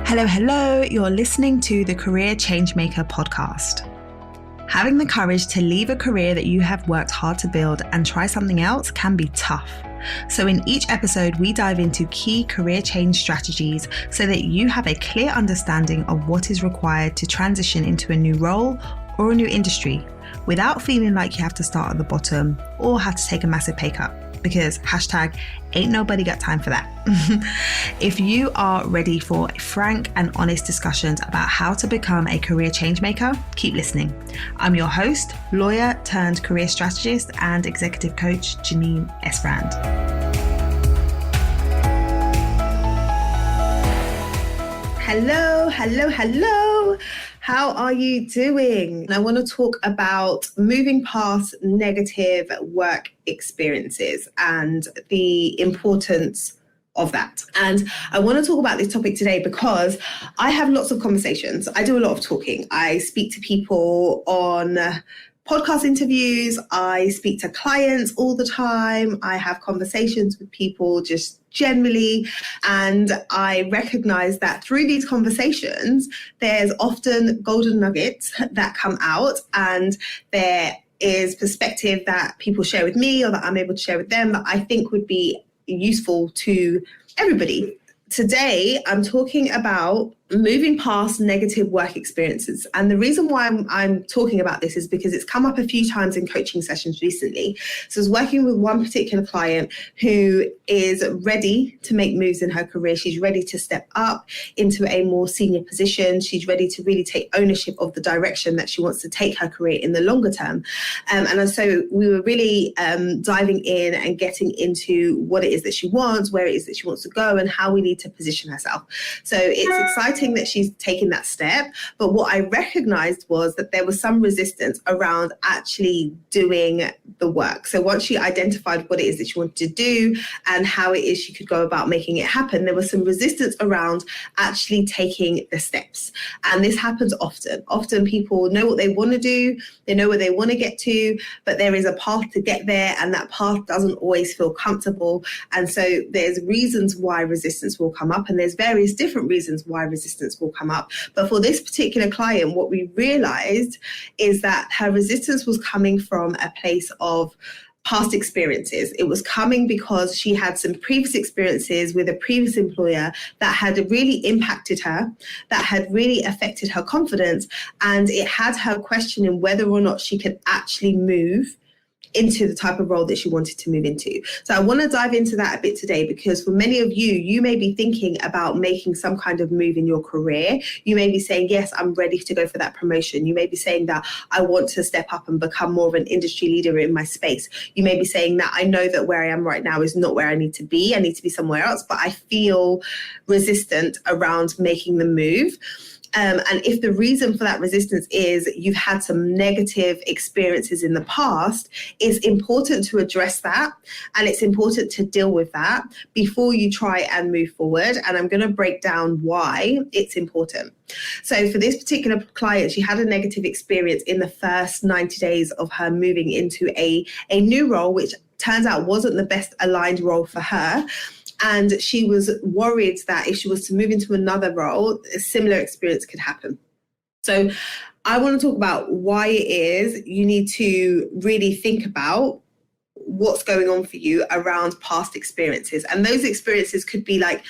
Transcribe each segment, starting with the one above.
Hello, you're listening to the Career Changemaker podcast. Having the courage to leave a career that you have worked hard to build and try something else can be tough. So in each episode, we dive into key career change strategies so that you have a clear understanding of what is required to transition into a new role or a new industry without feeling like you have to start at the bottom or have to take a massive pay cut. Because ain't nobody got time for that. If you are ready for frank and honest discussions about how to become a career change maker, keep listening. I'm your host, lawyer turned career strategist and executive coach, Janine Esbrand. Hello. How are you doing? I want to talk about moving past negative work experiences and the importance of that. And I want to talk about this topic today because I have lots of conversations. I do a lot of talking. I speak to people on podcast interviews. I speak to clients all the time. I have conversations with people just generally. And I recognize that through these conversations, there's often golden nuggets that come out, and there is perspective that people share with me or that I'm able to share with them that I think would be useful to everybody. Today, I'm talking about moving past negative work experiences. And the reason why I'm talking about this is because it's come up a few times in coaching sessions recently. So I was working with one particular client who is ready to make moves in her career. She's ready to step up into a more senior position. She's ready to really take ownership of the direction that she wants to take her career in the longer term. And so we were really diving in and getting into what it is that she wants, where it is that she wants to go, and how we need to position herself. So it's exciting that she's taken that step, but what I recognized was that there was some resistance around actually doing the work. So once she identified what it is that she wanted to do and how it is she could go about making it happen, there was some resistance around actually taking the steps. And this happens often. Often people know what they want to do, they know where they want to get to, but there is a path to get there, and that path doesn't always feel comfortable. And so there's reasons why resistance will come up, and there's various different reasons why resistance will come up. But for this particular client, what we realized is that her resistance was coming from a place of past experiences. It was coming because she had some previous experiences with a previous employer that had really impacted her, that had really affected her confidence, and it had her questioning whether or not she could actually move into the type of role that she wanted to move into. So I want to dive into that a bit today, because for many of you, you may be thinking about making some kind of move in your career. You may be saying, yes, I'm ready to go for that promotion. You may be saying that I want to step up and become more of an industry leader in my space. You may be saying that I know that where I am right now is not where I need to be. I need to be somewhere else, but I feel resistant around making the move. And if the reason for that resistance is you've had some negative experiences in the past, it's important to address that, and it's important to deal with that before you try and move forward. And I'm going to break down why it's important. So for this particular client, she had a negative experience in the first 90 days of her moving into a new role, which turns out wasn't the best aligned role for her. And she was worried that if she was to move into another role, a similar experience could happen. So I want to talk about why it is you need to really think about what's going on for you around past experiences. And those experiences could be like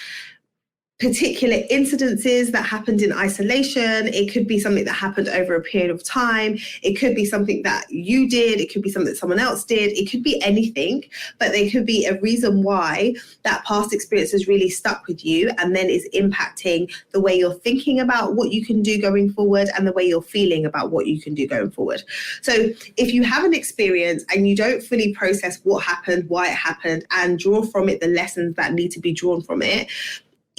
particular incidences that happened in isolation. It could be something that happened over a period of time. It could be something that you did. It could be something that someone else did. It could be anything, but there could be a reason why that past experience has really stuck with you and then is impacting the way you're thinking about what you can do going forward and the way you're feeling about what you can do going forward. So if you have an experience and you don't fully process what happened, why it happened, and draw from it the lessons that need to be drawn from it,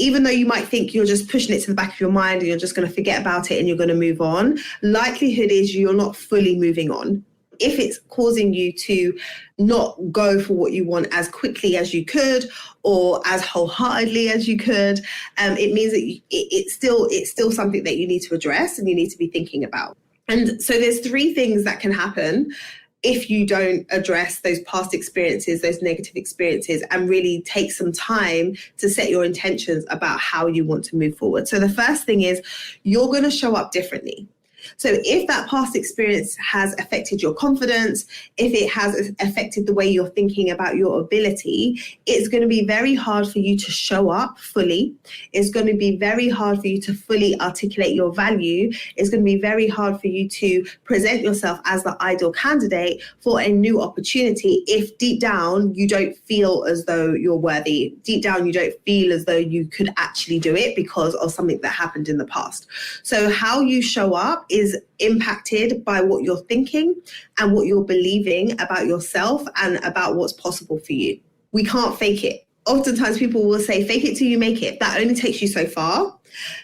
even though you might think you're just pushing it to the back of your mind and you're just going to forget about it and you're going to move on, likelihood is you're not fully moving on. If it's causing you to not go for what you want as quickly as you could or as wholeheartedly as you could, it means that it's still something that you need to address and you need to be thinking about. And so there's three things that can happen if you don't address those past experiences, those negative experiences, and really take some time to set your intentions about how you want to move forward. So the first thing is you're going to show up differently. So if that past experience has affected your confidence, if it has affected the way you're thinking about your ability, it's going to be very hard for you to show up fully. It's going to be very hard for you to fully articulate your value. It's going to be very hard for you to present yourself as the ideal candidate for a new opportunity if deep down you don't feel as though you're worthy. Deep down you don't feel as though you could actually do it because of something that happened in the past. So how you show up is impacted by what you're thinking and what you're believing about yourself and about what's possible for you. We can't fake it. Oftentimes people will say, fake it till you make it. That only takes you so far.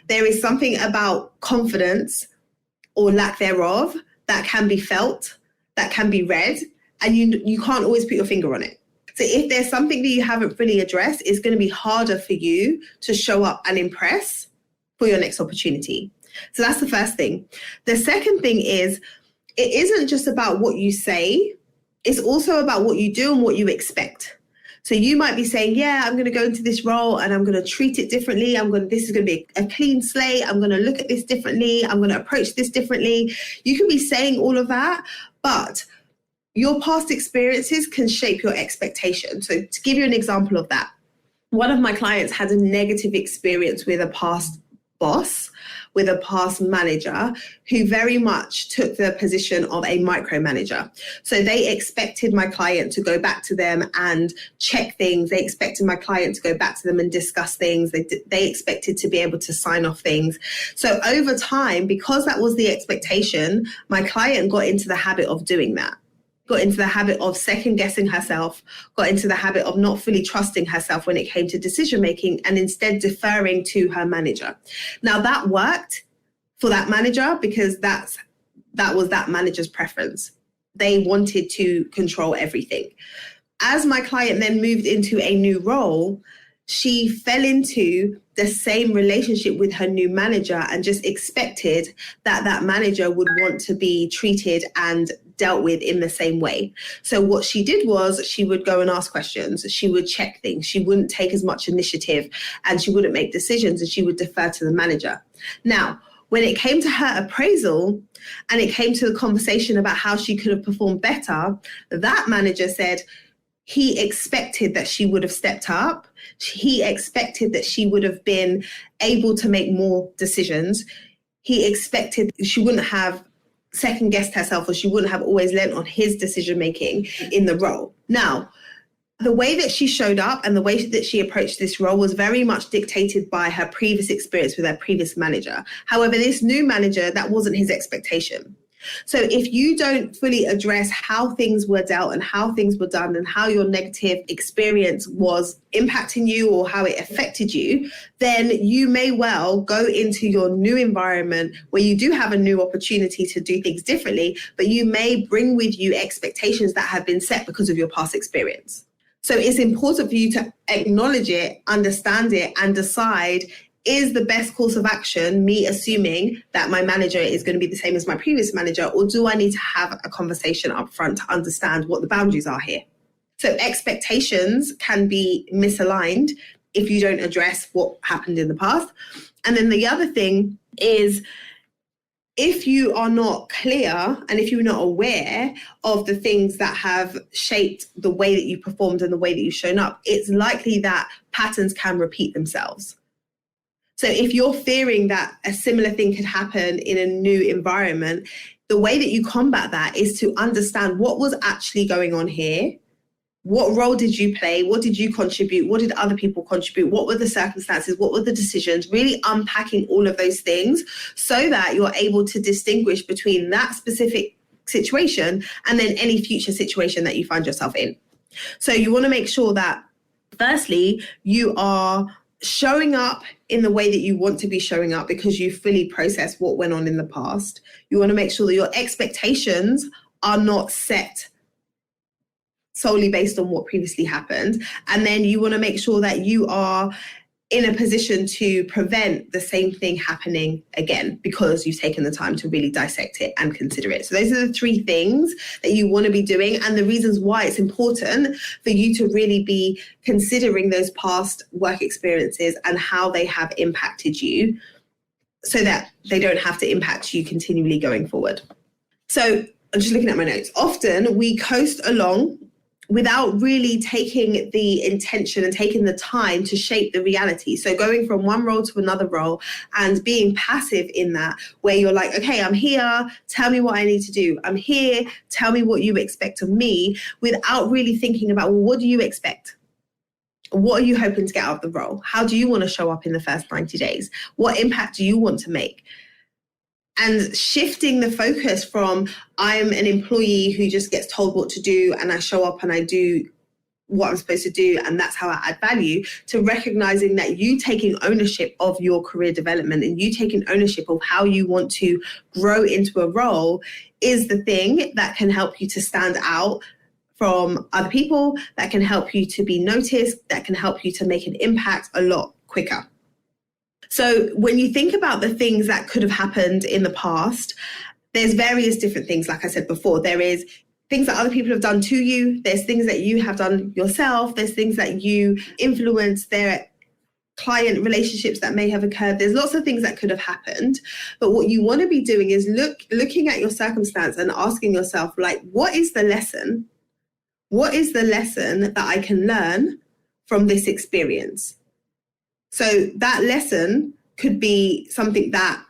There is something about confidence or lack thereof that can be felt, that can be read, and you can't always put your finger on it. So if there's something that you haven't fully addressed, it's going to be harder for you to show up and impress for your next opportunity. So that's the first thing. The second thing is, it isn't just about what you say, it's also about what you do and what you expect. So you might be saying, yeah, I'm going to go into this role and I'm going to treat it differently. This is going to be a clean slate. I'm going to look at this differently. I'm going to approach this differently. You can be saying all of that, but your past experiences can shape your expectations. So to give you an example of that, one of my clients had a negative experience with a past boss, with a past manager who very much took the position of a micromanager. So they expected my client to go back to them and check things. They expected my client to go back to them and discuss things. They expected to be able to sign off things. So over time, because that was the expectation, my client got into the habit of doing that. Got into the habit of second guessing herself, got into the habit of not fully trusting herself when it came to decision making and instead deferring to her manager. Now that worked for that manager because that was that manager's preference. They wanted to control everything. As my client then moved into a new role, she fell into the same relationship with her new manager and just expected that manager would want to be treated and dealt with in the same way. So what she did was she would go and ask questions. She would check things. She wouldn't take as much initiative and she wouldn't make decisions and she would defer to the manager. Now, when it came to her appraisal and it came to the conversation about how she could have performed better, that manager said he expected that she would have stepped up. He expected that she would have been able to make more decisions. He expected she wouldn't have second guessed herself or she wouldn't have always lent on his decision making in the role. Now, the way that she showed up and the way that she approached this role was very much dictated by her previous experience with her previous manager. However, this new manager, that wasn't his expectation. So if you don't fully address how things were dealt and how things were done and how your negative experience was impacting you or how it affected you, then you may well go into your new environment where you do have a new opportunity to do things differently, but you may bring with you expectations that have been set because of your past experience. So it's important for you to acknowledge it, understand it, and decide, is the best course of action me assuming that my manager is going to be the same as my previous manager, or do I need to have a conversation up front to understand what the boundaries are here? So expectations can be misaligned if you don't address what happened in the past. And then the other thing is, if you are not clear and if you're not aware of the things that have shaped the way that you performed and the way that you've shown up, it's likely that patterns can repeat themselves. So if you're fearing that a similar thing could happen in a new environment, the way that you combat that is to understand what was actually going on here. What role did you play? What did you contribute? What did other people contribute? What were the circumstances? What were the decisions? Really unpacking all of those things so that you're able to distinguish between that specific situation and then any future situation that you find yourself in. So you want to make sure that, firstly, you are showing up in the way that you want to be showing up because you fully process what went on in the past. You want to make sure that your expectations are not set solely based on what previously happened. And then you want to make sure that you are in a position to prevent the same thing happening again, because you've taken the time to really dissect it and consider it. So those are the three things that you want to be doing, and the reasons why it's important for you to really be considering those past work experiences and how they have impacted you, so that they don't have to impact you continually going forward. So I'm just looking at my notes. Often we coast along without really taking the intention and taking the time to shape the reality. So going from one role to another role and being passive in that, where you're like, okay, I'm here, tell me what I need to do. I'm here, tell me what you expect of me, without really thinking about, well, what do you expect? What are you hoping to get out of the role? How do you want to show up in the first 90 days? What impact do you want to make? And shifting the focus from I'm an employee who just gets told what to do and I show up and I do what I'm supposed to do and that's how I add value, to recognizing that you taking ownership of your career development and you taking ownership of how you want to grow into a role is the thing that can help you to stand out from other people, that can help you to be noticed, that can help you to make an impact a lot quicker. So when you think about the things that could have happened in the past, there's various different things. Like I said before, there is things that other people have done to you. There's things that you have done yourself. There's things that you influence. There are client relationships that may have occurred. There's lots of things that could have happened. But what you want to be doing is looking at your circumstance and asking yourself, like, what is the lesson? What is the lesson that I can learn from this experience? So that lesson could be something that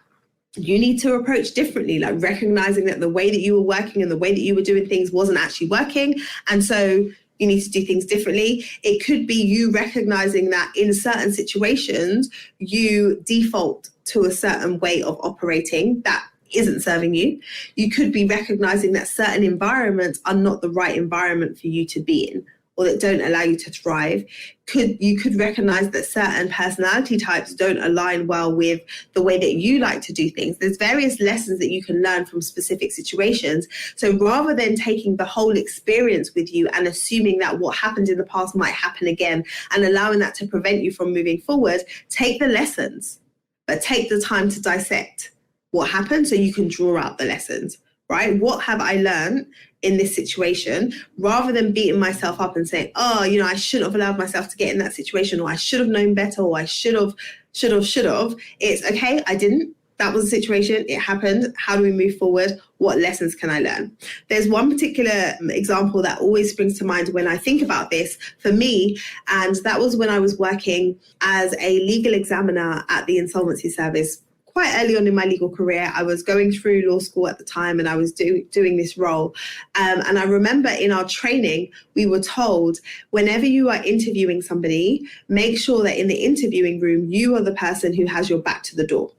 you need to approach differently, like recognizing that the way that you were working and the way that you were doing things wasn't actually working. And so you need to do things differently. It could be you recognizing that in certain situations, you default to a certain way of operating that isn't serving you. You could be recognizing that certain environments are not the right environment for you to be in, or that don't allow you to thrive. You could recognize that certain personality types don't align well with the way that you like to do things. There's various lessons that you can learn from specific situations. So rather than taking the whole experience with you and assuming that what happened in the past might happen again and allowing that to prevent you from moving forward, take the lessons, but take the time to dissect what happened so you can draw out the lessons, right? What have I learned in this situation, rather than beating myself up and saying, oh, I shouldn't have allowed myself to get in that situation, or I should have known better, or I should have. It's okay, I didn't. That was a situation, it happened. How do we move forward? What lessons can I learn? There's one particular example that always springs to mind when I think about this for me, and that was when I was working as a legal examiner at the Insolvency Service. Quite early on in my legal career, I was going through law school at the time and I was doing this role. And I remember in our training, we were told, whenever you are interviewing somebody, make sure that in the interviewing room, you are the person who has your back to the door,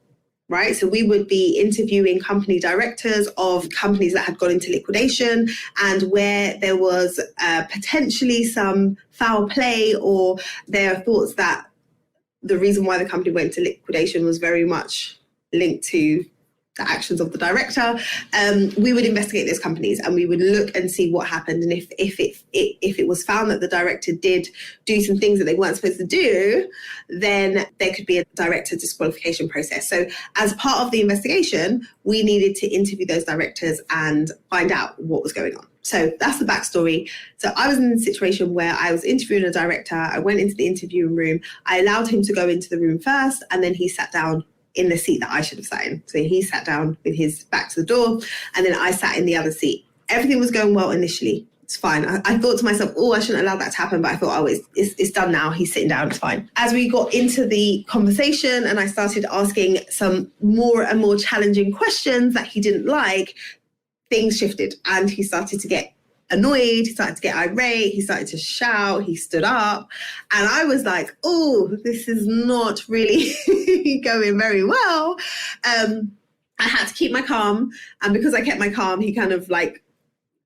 right? So we would be interviewing company directors of companies that had gone into liquidation, and where there was potentially some foul play, or there are thoughts that the reason why the company went into liquidation was very much linked to the actions of the director, we would investigate those companies and we would look and see what happened. And if it was found that the director did do some things that they weren't supposed to do, then there could be a director disqualification process. So as part of the investigation, we needed to interview those directors and find out what was going on. So that's the backstory. So I was in a situation where I was interviewing a director. I went into the interviewing room. I allowed him to go into the room first, and then he sat down in the seat that I should have sat in. So he sat down with his back to the door, and then I sat in the other seat. Everything was going well initially. It's fine. I thought to myself, I shouldn't allow that to happen. But I thought, it's done now. He's sitting down. It's fine. As we got into the conversation and I started asking some more and more challenging questions that he didn't like, things shifted and he started to get annoyed, he started to get irate, he started to shout, he stood up. And I was like, this is not really going very well. I had to keep my calm. And because I kept my calm, he kind of like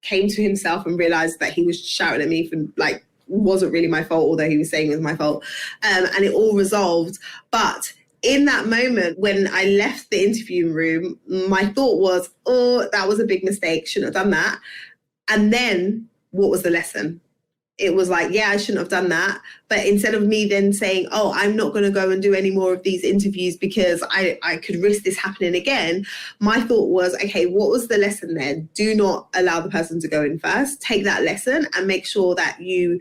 came to himself and realized that he was shouting at me for like, wasn't really my fault, although he was saying it was my fault. And it all resolved. But in that moment, when I left the interviewing room, my thought was, that was a big mistake. Shouldn't have done that. And then what was the lesson? it was like, yeah, I shouldn't have done that. But instead of me then saying, oh, I'm not going to go and do any more of these interviews because I could risk this happening again, my thought was, okay, what was the lesson there? Do not allow the person to go in first. Take that lesson and make sure that you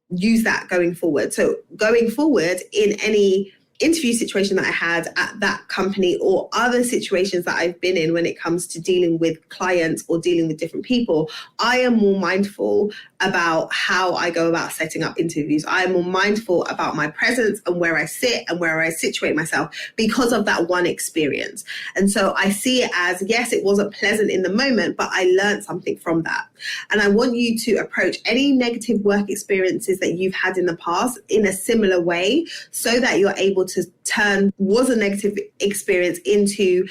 use that going forward. So going forward in any interview situation that I had at that company or other situations that I've been in when it comes to dealing with clients or dealing with different people, I am more mindful about how I go about setting up interviews. I am more mindful about my presence and where I sit and where I situate myself because of that one experience. And so I see it as, yes, it wasn't pleasant in the moment, but I learned something from that. And I want you to approach any negative work experiences that you've had in the past in a similar way so that you're able to turn was a negative experience into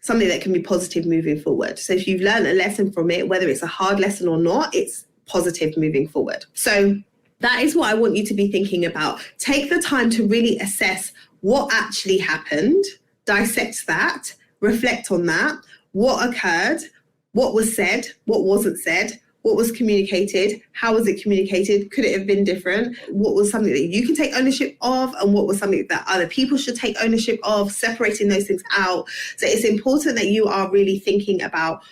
something that can be positive moving forward. So if you've learned a lesson from it, whether it's a hard lesson or not, it's positive moving forward. So that is what I want you to be thinking about. Take the time to really assess what actually happened, dissect that, reflect on that, what occurred, what was said, what wasn't said, what was communicated, how was it communicated, could it have been different, what was something that you can take ownership of, and what was something that other people should take ownership of, separating those things out. So it's important that you are really thinking about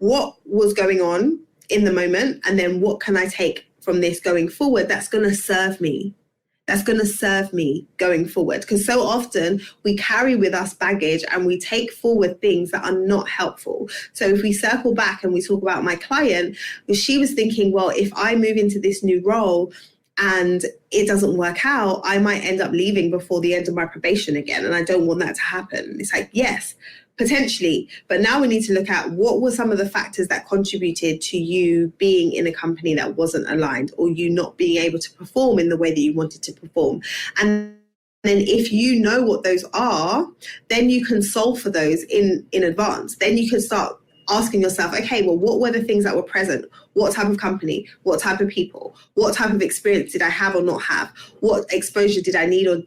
what was going on in the moment, and then what can I take from this going forward that's going to serve me. That's going to serve me going forward. Because so often we carry with us baggage and we take forward things that are not helpful. So if we circle back and we talk about my client, she was thinking, well, if I move into this new role and it doesn't work out, I might end up leaving before the end of my probation again. And I don't want that to happen. It's like, yes, potentially. But now we need to look at what were some of the factors that contributed to you being in a company that wasn't aligned, or you not being able to perform in the way that you wanted to perform. And then if you know what those are, then you can solve for those in advance. Then you can start asking yourself, okay, well, what were the things that were present? What type of company? What type of people? What type of experience did I have or not have? What exposure did I need or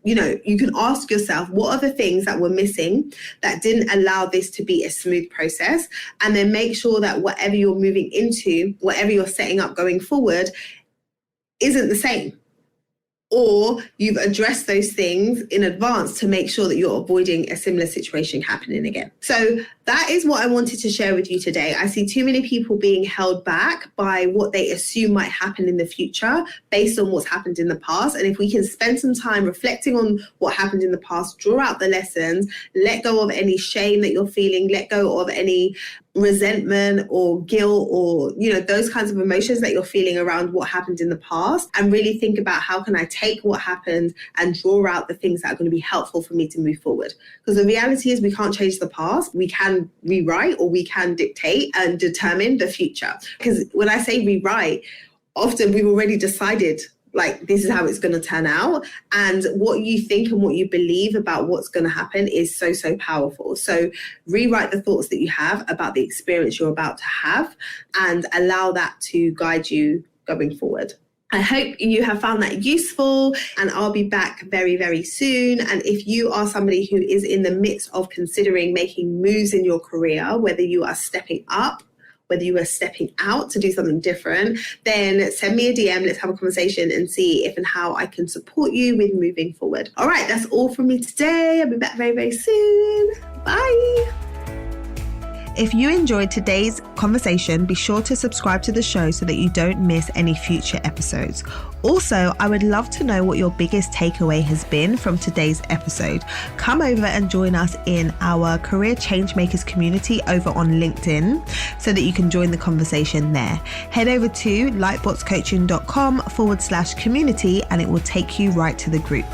you know, you can ask yourself, what are the things that were missing that didn't allow this to be a smooth process? And then make sure that whatever you're moving into, whatever you're setting up going forward, isn't the same. Or you've addressed those things in advance to make sure that you're avoiding a similar situation happening again. So that is what I wanted to share with you today. I see too many people being held back by what they assume might happen in the future based on what's happened in the past. And if we can spend some time reflecting on what happened in the past, draw out the lessons, let go of any shame that you're feeling, let go of any resentment or guilt or, you know, those kinds of emotions that you're feeling around what happened in the past, and really think about how can I take what happened and draw out the things that are going to be helpful for me to move forward. Because the reality is we can't change the past. We can rewrite, or we can dictate and determine the future. Because when I say rewrite, often we've already decided like this is how it's going to turn out. And what you think and what you believe about what's going to happen is so, so powerful. So rewrite the thoughts that you have about the experience you're about to have and allow that to guide you going forward. I hope you have found that useful, and I'll be back very, very soon. And if you are somebody who is in the midst of considering making moves in your career, whether you are stepping up, whether you are stepping out to do something different, then send me a DM. Let's have a conversation and see if and how I can support you with moving forward. All right, that's all from me today. I'll be back very, very soon. Bye. If you enjoyed today's conversation, be sure to subscribe to the show so that you don't miss any future episodes. Also, I would love to know what your biggest takeaway has been from today's episode. Come over and join us in our Career Changemakers community over on LinkedIn so that you can join the conversation there. Head over to lightbotscoaching.com/community and it will take you right to the group.